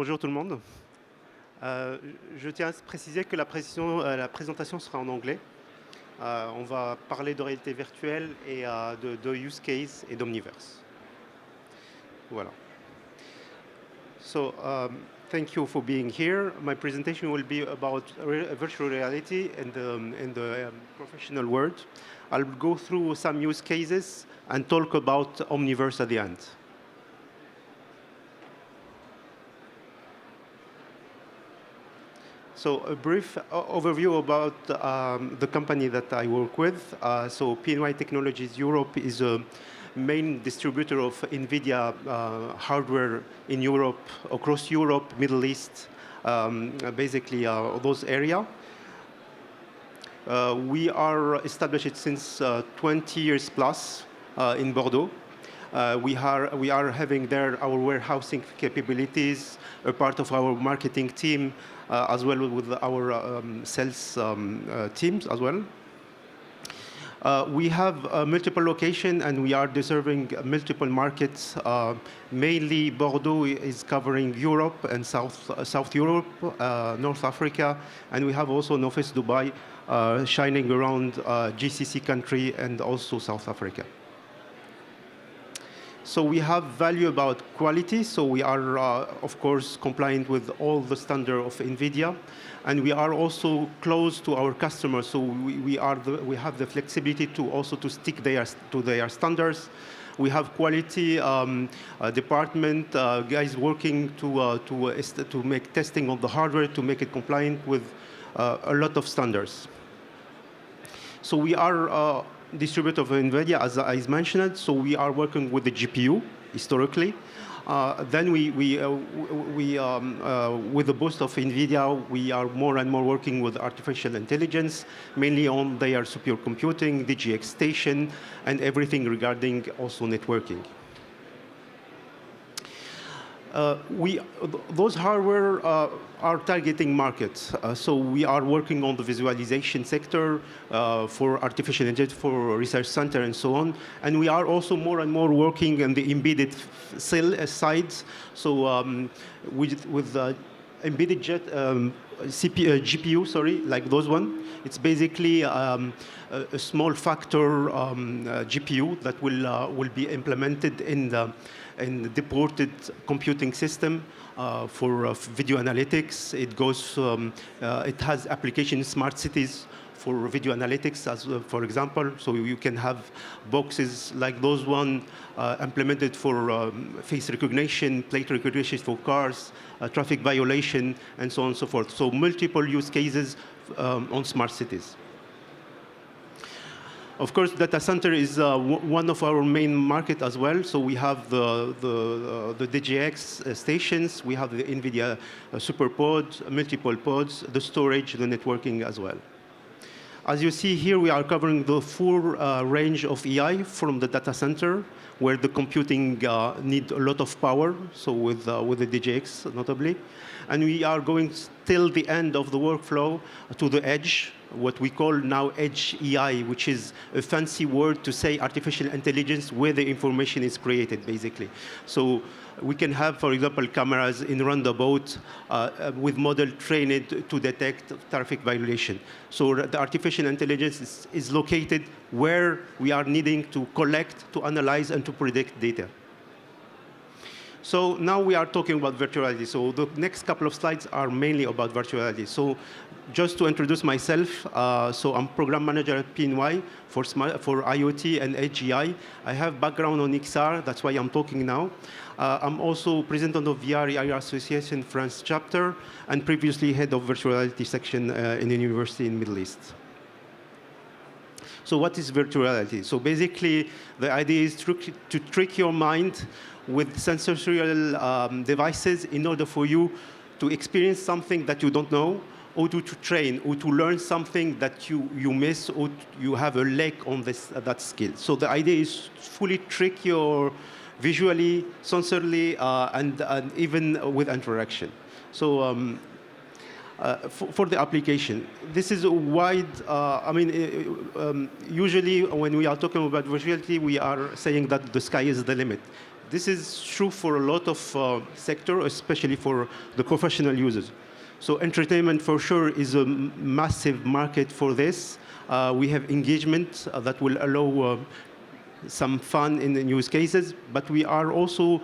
Bonjour tout le monde. Je tiens à préciser que la présentation sera en anglais. On va parler de réalité virtuelle et de use case et d'Omniverse. Voilà. So, thank you for being here. My presentation will be about virtual reality in the professional world. I'll go through some use cases and talk about Omniverse at the end. So a brief overview about the company that I work with. So PNY Technologies Europe is a main distributor of NVIDIA hardware in Europe, across Europe, Middle East, basically those areas. We are established since 20 years plus in Bordeaux. We are having there our warehousing capabilities, a part of our marketing team, as well with our sales teams as well. We have multiple locations and we are serving multiple markets. Mainly Bordeaux is covering Europe and South Europe, North Africa, and we have also an office Dubai shining around GCC country and also South Africa. So we have value about quality. So we are, of course, compliant with all the standards of NVIDIA. And we are also close to our customers. So we have the flexibility to also to stick to their standards. We have quality department, guys working to make testing of the hardware, to make it compliant with a lot of standards. So we are distributor of NVIDIA, as I mentioned, so we are working with the GPU historically. Then with the boost of NVIDIA, we are more and more working with artificial intelligence, mainly on their supercomputing, DGX station, and everything regarding also networking. Those hardware are targeting markets. So we are working on the visualization sector for artificial intelligence, for research center and so on. And we are also more and more working in the embedded cell sides. So with embedded GPU, sorry, like those one. It's basically a small factor GPU that will be implemented in the deported computing system for video analytics. It goes, it has application in smart cities for video analytics, as for example. So you can have boxes like those one implemented for face recognition, plate recognition for cars, traffic violation, and so on and so forth. So multiple use cases on smart cities. Of course, data center is one of our main market as well. So we have the DGX stations, we have the NVIDIA super pods, multiple pods, the storage, the networking as well. As you see here, we are covering the full range of AI from the data center, where the computing need a lot of power, so with the DGX notably. And we are going till the end of the workflow to the edge, what we call now edge AI, which is a fancy word to say artificial intelligence where the information is created, basically. So we can have, for example, cameras in roundabout with model trained to detect traffic violation. So the artificial intelligence is located where we are needing to collect, to analyze, and to predict data. So now we are talking about virtuality. So the next couple of slides are mainly about virtuality. So just to introduce myself, so I'm program manager at PNY for IoT and AGI. I have background on XR, that's why I'm talking now. I'm also president of the VR Association France chapter, and previously head of virtuality section in a university in Middle East. So what is virtuality? So basically, the idea is to trick your mind with sensorial devices in order for you to experience something that you don't know, or to train, or to learn something that you miss, or you have a lack on that skill. So the idea is fully trick your visually, sensorily, and even with interaction. So for the application, this is a wide, usually when we are talking about virtuality, we are saying that the sky is the limit. this is true for a lot of sectors, especially for the professional users. So entertainment, for sure, is a massive market for this. We have engagement that will allow some fun in the use cases, but we are also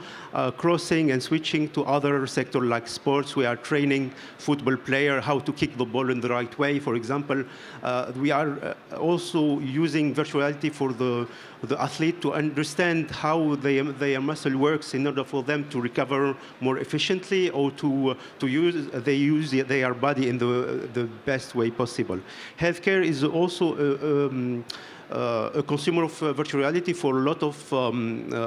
crossing and switching to other sectors like sports. We are training football player how to kick the ball in the right way, for example. We are also using virtual reality for the athlete to understand how their muscle works in order for them to recover more efficiently or to use their body in the best way possible. Healthcare is also a consumer of virtual reality for a lot of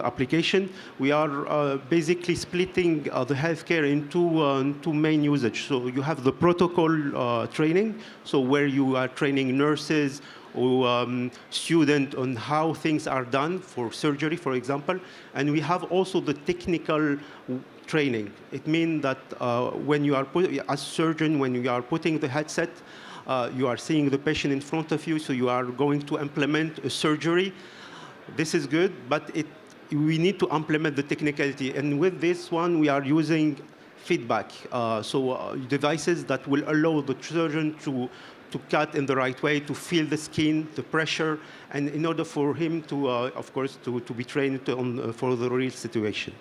application. We are basically splitting the healthcare into two main usage. So you have the protocol training, so where you are training nurses or students on how things are done for surgery, for example. And we have also the technical training. It means that when you are as surgeon, when you are putting the headset, you are seeing the patient in front of you, so you are going to implement a surgery. This is good, but we need to implement the technicality. And with this one, we are using feedback. Devices that will allow the surgeon to cut in the right way, to feel the skin, the pressure, and in order for him to, of course, to be trained for the real situation.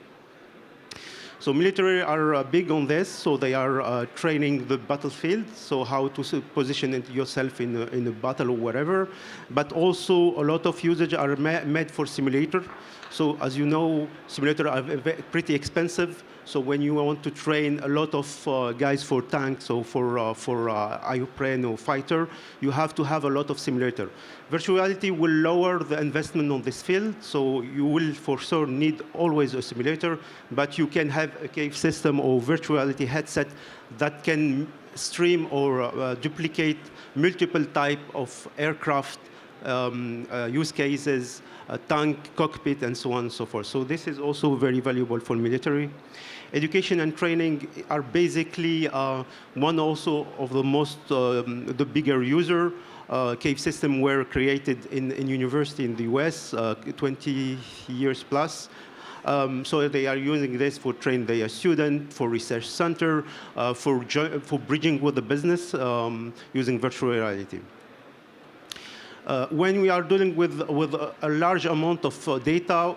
So military are big on this, so they are training the battlefield, so how to position yourself in a battle or whatever. But also a lot of usage are made for simulator. So as you know, simulators are pretty expensive. So when you want to train a lot of guys for tanks or for airplane or fighter, you have to have a lot of simulator. Virtual reality will lower the investment on this field, so you will for sure need always a simulator, but you can have a cave system or virtual reality headset that can stream or duplicate multiple type of aircraft use cases, tank, cockpit, and so on and so forth. So this is also very valuable for military. Education and training are basically one also of the most, the bigger user. Cave system were created in university in the US, 20 years plus. So they are using this for training their student, for research center, for bridging with the business using virtual reality. When we are dealing with a large amount of data,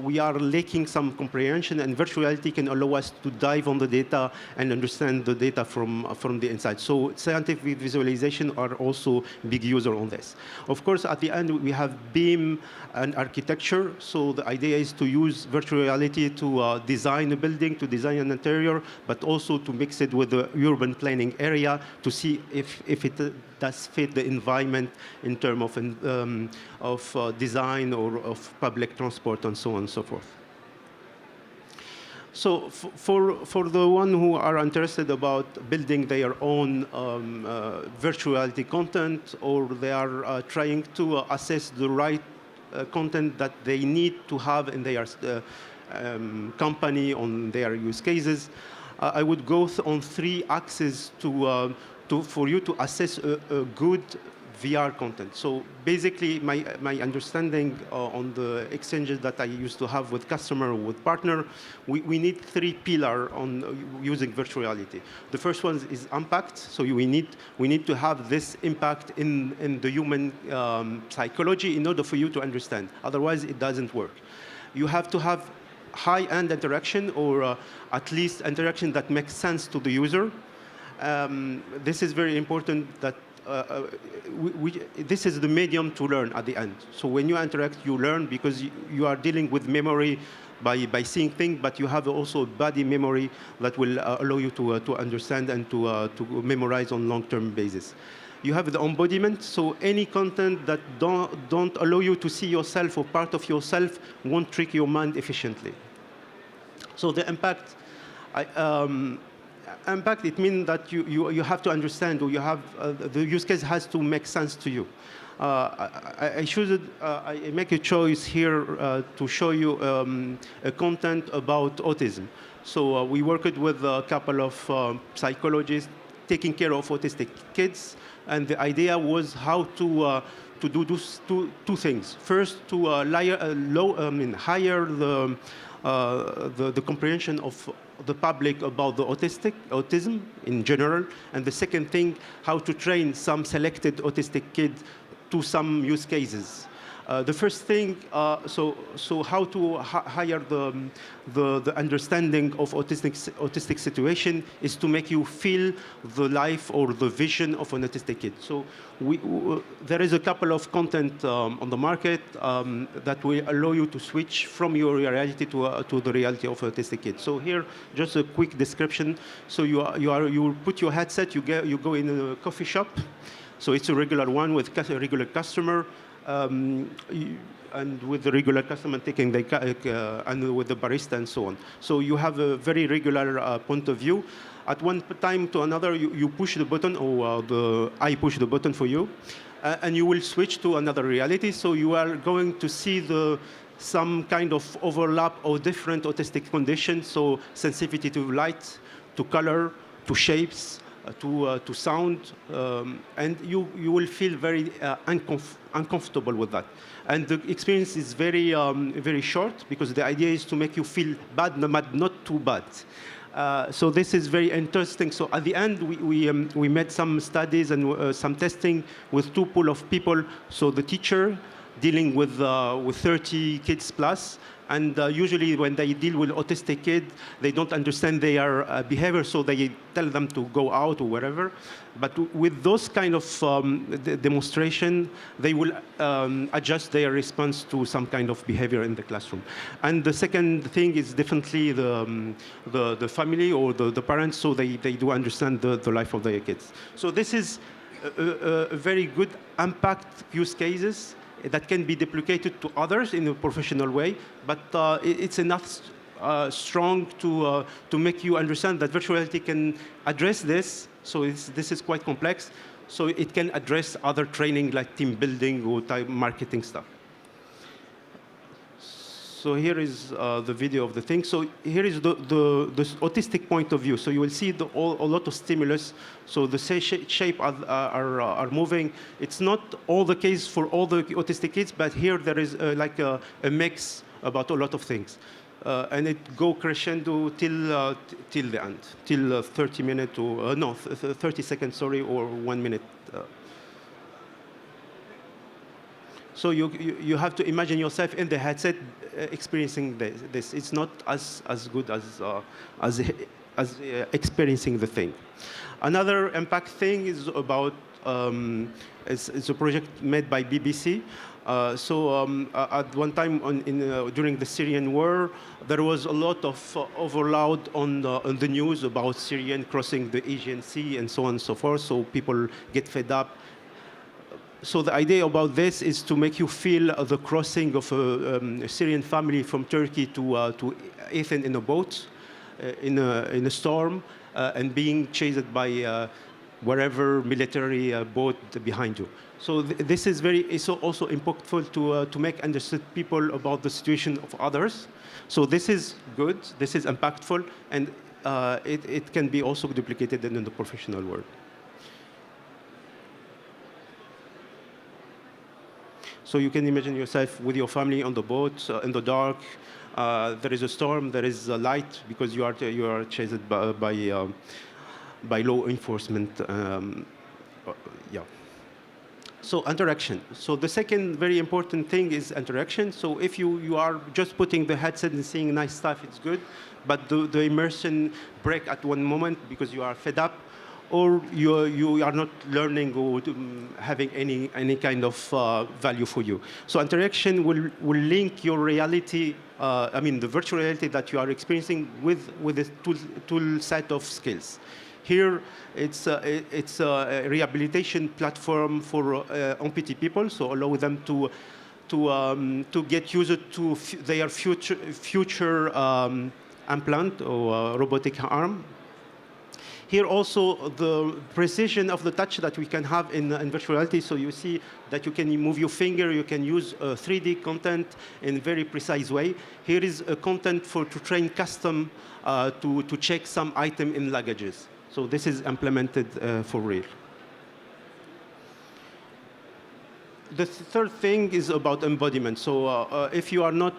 we are lacking some comprehension, and virtual reality can allow us to dive on the data and understand the data from the inside. So scientific visualization are also big user on this. Of course, at the end, we have BIM and architecture. So the idea is to use virtual reality to design a building, to design an interior, but also to mix it with the urban planning area to see if it does fit the environment in terms of design or of public transport and so on and so forth. So for the one who are interested about building their own virtual reality content, or they are trying to assess the right content that they need to have in their company on their use cases, I would go on 3 axes for you to assess a good VR content. So basically, my understanding on the exchanges that I used to have with customer or with partner, we need 3 pillars on using virtual reality. The first one is impact. So we need to have this impact in the human psychology in order for you to understand. Otherwise, it doesn't work. You have to have high-end interaction, or at least interaction that makes sense to the user. This is very important that this is the medium to learn at the end. So when you interact, you learn because you are dealing with memory by seeing things, but you have also body memory that will allow you to understand and to memorize on long-term basis. You have the embodiment, so any content that don't allow you to see yourself or part of yourself won't trick your mind efficiently. So the impact, impact, it means that you have to understand, or you have the use case has to make sense to you. I make a choice here to show you a content about autism. So we worked with a couple of psychologists taking care of autistic kids, and the idea was how to do those two things. First, to hire the comprehension of the public about the autism in general, and the second thing, how to train some selected autistic kids to some use cases. The first thing, so how to hire the understanding of autistic situation is to make you feel the life or the vision of an autistic kid. So there is a couple of content on the market that will allow you to switch from your reality to the reality of an autistic kid. So here, just a quick description. So you put your headset, you go in a coffee shop. So it's a regular one with a regular customer. And with the regular customer taking and with the barista and so on. So you have a very regular point of view. At one time to another, you push the button, or I push the button for you, and you will switch to another reality. So you are going to see some kind of overlap or different autistic conditions. So sensitivity to light, to color, to shapes, to sound, and you will feel very uncomfortable with that. And the experience is very, very short, because the idea is to make you feel bad, but not too bad. So this is very interesting. So at the end, we made some studies and some testing with two pools of people. So the teacher dealing with 30 kids plus, and usually when they deal with autistic kids, they don't understand their behavior, so they tell them to go out or wherever. But with those kind of demonstration, they will adjust their response to some kind of behavior in the classroom. And the second thing is definitely the family or the parents, so they do understand the life of their kids. So this is a very good impact use cases that can be duplicated to others in a professional way, but it's enough strong to make you understand that virtual reality can address this. So this is quite complex. So it can address other training like team building or type marketing stuff. So here is the video of the thing. So here is the autistic point of view. So you will see a lot of stimulus. So the shape are moving. It's not all the case for all the autistic kids, but here there is like a mix about a lot of things. And it go crescendo till the end, till 30 minutes or no, 30 seconds, sorry, or 1 minute. So you have to imagine yourself in the headset experiencing this. It's not as good as experiencing the thing. Another impact thing is about it's a project made by BBC. At one time during the Syrian war, there was a lot of overload on the news about Syrians crossing the Aegean Sea and so on and so forth. So people get fed up. So the idea about this is to make you feel the crossing of a Syrian family from Turkey to Athens in a boat, in a storm, and being chased by wherever military boat behind you. So this is it's also impactful to make understood people about the situation of others. So this is good, this is impactful, and it can be also duplicated in the professional world. So you can imagine yourself with your family on the boat in the dark. There is a storm. There is a light because you are chased by law enforcement. Yeah. So interaction. So the second very important thing is interaction. So if you are just putting the headset and seeing nice stuff, it's good. But the immersion break at one moment because you are fed up, or you are not learning or having any kind of value for you. So interaction will link your reality, the virtual reality that you are experiencing with a tool set of skills. Here, it's a rehabilitation platform for amputee people, so allow them to get used to their future implant or robotic arm. Here also the precision of the touch that we can have in virtual reality. So you see that you can move your finger, you can use 3D content in a very precise way. Here is a content to train custom to check some item in luggages. So this is implemented for real. The third thing is about embodiment. So if you are not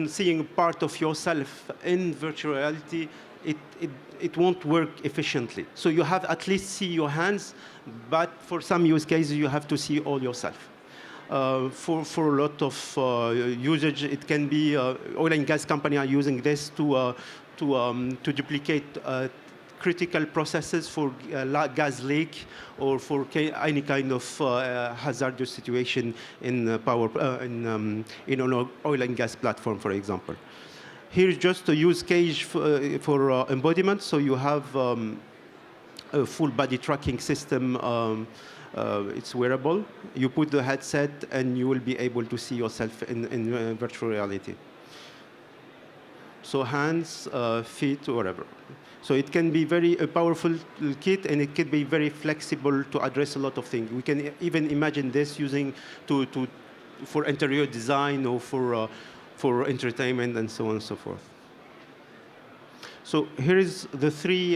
seeing part of yourself in virtual reality, it, it, it won't work efficiently. So you have at least see your hands, but for some use cases, you have to see all yourself. For a lot of usage, it can be oil and gas company are using this to duplicate critical processes for gas leak or for any kind of hazardous situation in in an oil and gas platform, for example. Here's just a use case for embodiment. So you have a full body tracking system. It's wearable. You put the headset, and you will be able to see yourself in virtual reality. So hands, feet, whatever. So it can be a powerful kit, and it can be very flexible to address a lot of things. We can even imagine this using for interior design or for entertainment and so on and so forth. So here is the three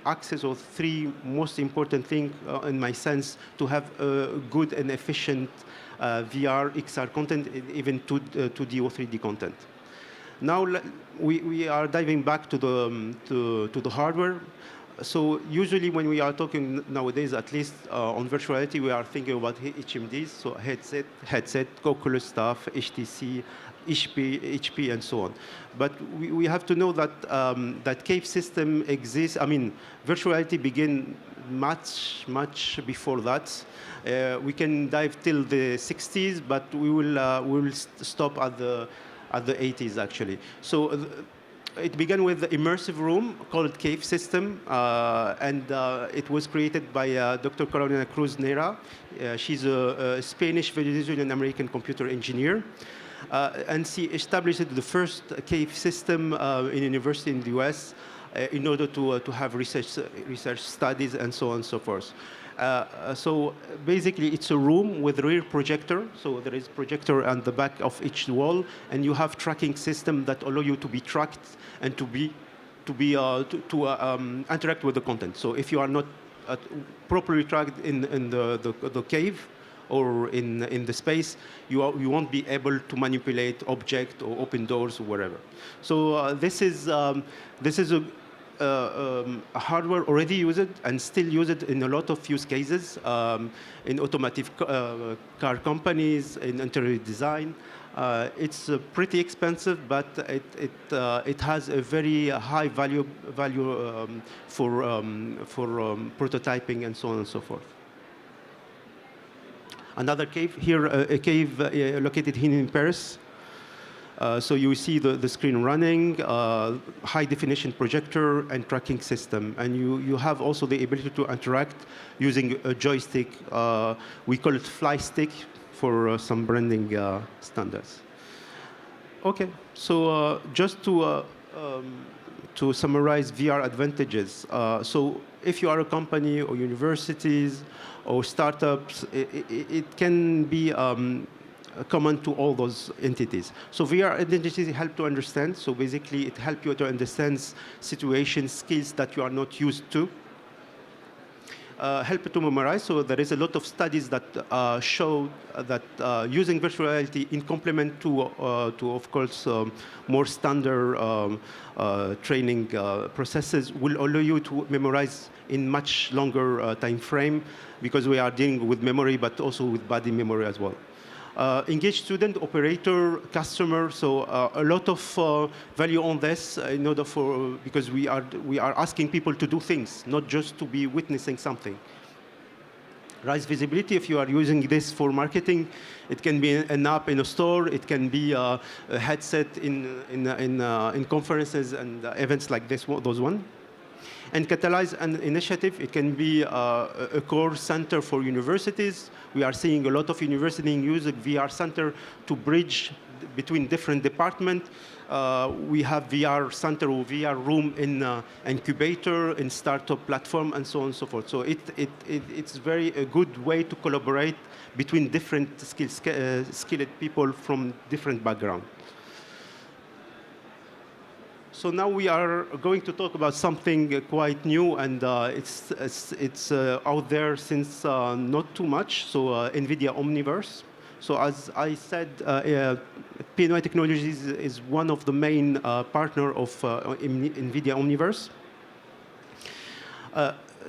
axes or three most important things, in my sense, to have a good and efficient VR, XR content, even 2D or 3D content. Now we are diving back to the hardware. So usually when we are talking nowadays, at least on virtual reality, we are thinking about HMDs, so headset, Oculus stuff, HTC, HP, and so on. But we have to know that that cave system exists. I mean, virtual reality began much before that. We can dive till the 60s, but we will stop at the 80s, actually. So it began with the immersive room called Cave System, and it was created by Dr. Carolina Cruz Nera. She's a Spanish, Venezuelan American computer engineer. And she established the first cave system in a university in the US in order to have research studies and so on and so forth. So basically, it's a room with a rear projector. So there is a projector on the back of each wall, and you have tracking system that allow you to be tracked and to interact with the content. So if you are not properly tracked in the cave or in the space, you won't be able to manipulate object or open doors or whatever. So this is a hardware already used and still used in a lot of use cases in automotive car companies, in interior design. It's pretty expensive, but it has a very high value for prototyping and so on and so forth. Another cave here, a cave located here in Paris. So you see the screen running, high definition projector and tracking system. And you have also the ability to interact using a joystick. We call it fly stick for some branding standards. Okay, so just to summarize VR advantages. So if you are a company or universities or startups, it can be common to all those entities. So VR identities help to understand. So basically, it helps you to understand situations, skills that you are not used to. Help to memorize. So there is a lot of studies that show that using virtual reality in complement to of course, more standard training processes will allow you to memorize in much longer time frame, because we are dealing with memory, but also with body memory as well. Engage student, operator, customer. So a lot of value on this in order because we are asking people to do things, not just to be witnessing something. Rise visibility. If you are using this for marketing, it can be an app in a store. It can be a headset in conferences and events like those one. And catalyze an initiative. It can be a core center for universities. We are seeing a lot of universities using VR center to bridge between different departments. We have VR center or VR room in incubator, in startup platform, and so on and so forth. So it's a good way to collaborate between different skilled people from different backgrounds. So now we are going to talk about something quite new, and it's out there since not too much. So NVIDIA Omniverse. So as I said, PNY Technologies is one of the main partner of NVIDIA Omniverse.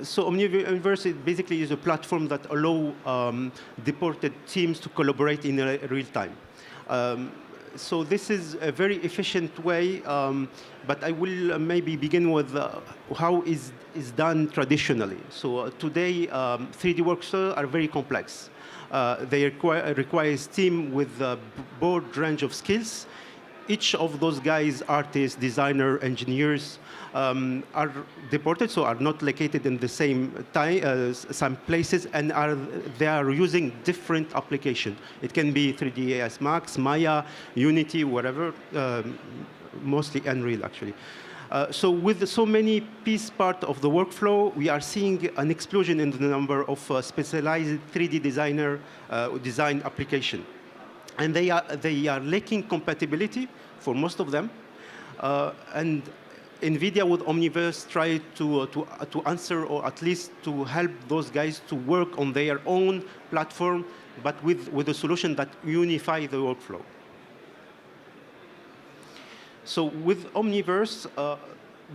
So Omniverse basically is a platform that allows deported teams to collaborate in real time. So this is a very efficient way, but I will maybe begin with how is done traditionally. So today, 3D workflows are very complex. They require a team with a broad range of skills. Each of those guys, artists, designers, engineers, are deported, so are not located in the same time, some places, and they are using different applications. It can be 3ds Max, Maya, Unity, whatever, mostly Unreal, actually. So with so many piece part of the workflow, we are seeing an explosion in the number of specialized 3D design application. And they are lacking compatibility for most of them. And NVIDIA with Omniverse tried to answer, or at least to help those guys to work on their own platform, but with a solution that unifies the workflow. So with Omniverse,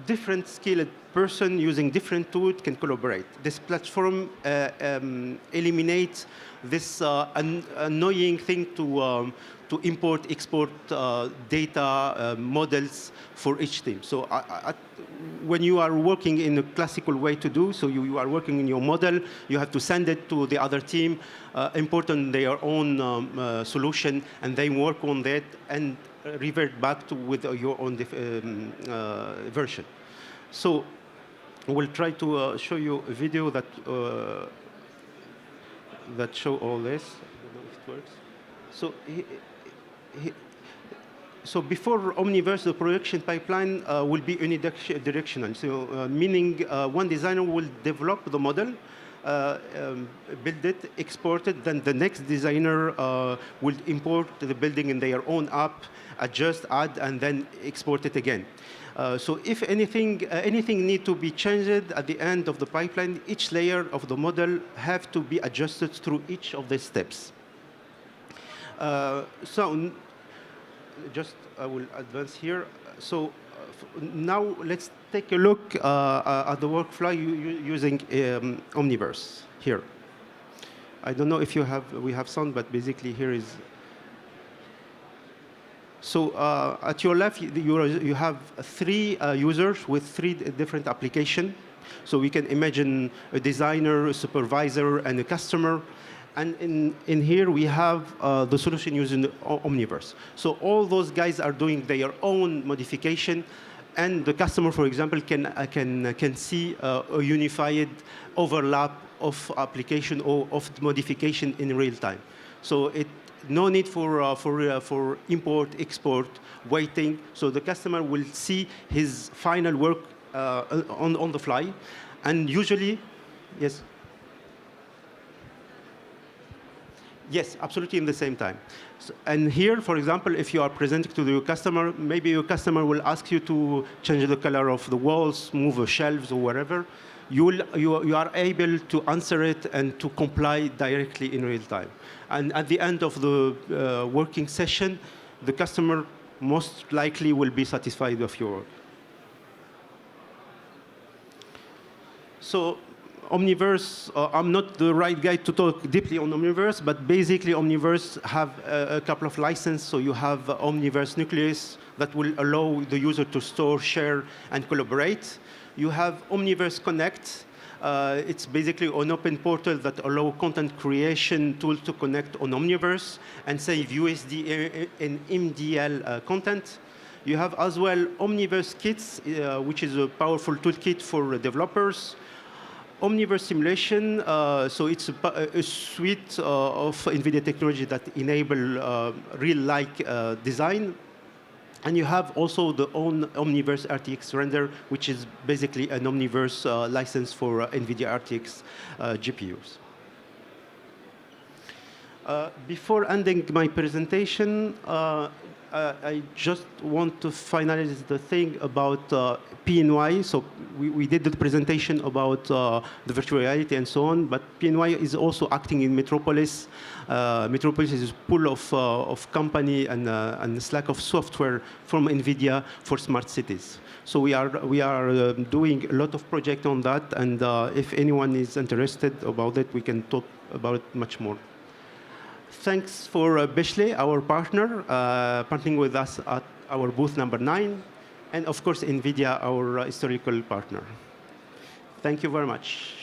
different skilled person using different tools can collaborate. This platform eliminates this annoying thing to import, export data models for each team. So when you are working in a classical way to do, so you are working in your model, you have to send it to the other team, import on their own solution, and they work on that and revert back to with your own version. So we'll try to show you a video that that show all this. I don't know if it works. So so before Omniverse, the production pipeline will be unidirectional. So meaning one designer will develop the model, build it, export it, then the next designer will import the building in their own app, adjust, add, and then export it again. So if anything need to be changed at the end of the pipeline, each layer of the model have to be adjusted through each of the steps. So just I will advance here. So now let's take a look at the workflow using Omniverse here. I don't know if we have sound, but basically here is. So at your left, you have three users with three different applications. So we can imagine a designer, a supervisor, and a customer. And in here, we have the solution using Omniverse. So all those guys are doing their own modification. And the customer, for example, can see a unified overlap of application or of modification in real time. So no need for import, export, waiting. So the customer will see his final work on the fly. And usually, yes? Yes, absolutely in the same time. So, and here, for example, if you are presenting to your customer, maybe your customer will ask you to change the color of the walls, move the shelves or whatever. You are able to answer it and to comply directly in real time. And at the end of the working session, the customer most likely will be satisfied with your work. So Omniverse, I'm not the right guy to talk deeply on Omniverse, but basically Omniverse have a couple of licenses. So you have Omniverse Nucleus that will allow the user to store, share, and collaborate. You have Omniverse Connect. It's basically an open portal that allows content creation tools to connect on Omniverse and save USD and MDL content. You have as well Omniverse Kits, which is a powerful toolkit for developers. Omniverse Simulation, so it's a suite of NVIDIA technology that enable real-like design. And you have also the own Omniverse RTX render, which is basically an Omniverse license for NVIDIA RTX GPUs. Before ending my presentation, I just want to finalize the thing about PNY. So we did the presentation about the virtual reality and so on, but PNY is also acting in Metropolis. Metropolis is full of company and slack of software from NVIDIA for smart cities. So we are doing a lot of projects on that, and if anyone is interested about it, we can talk about it much more. Thanks for Beshley, our partner, partnering with us at our booth number 9, and of course, NVIDIA, our historical partner. Thank you very much.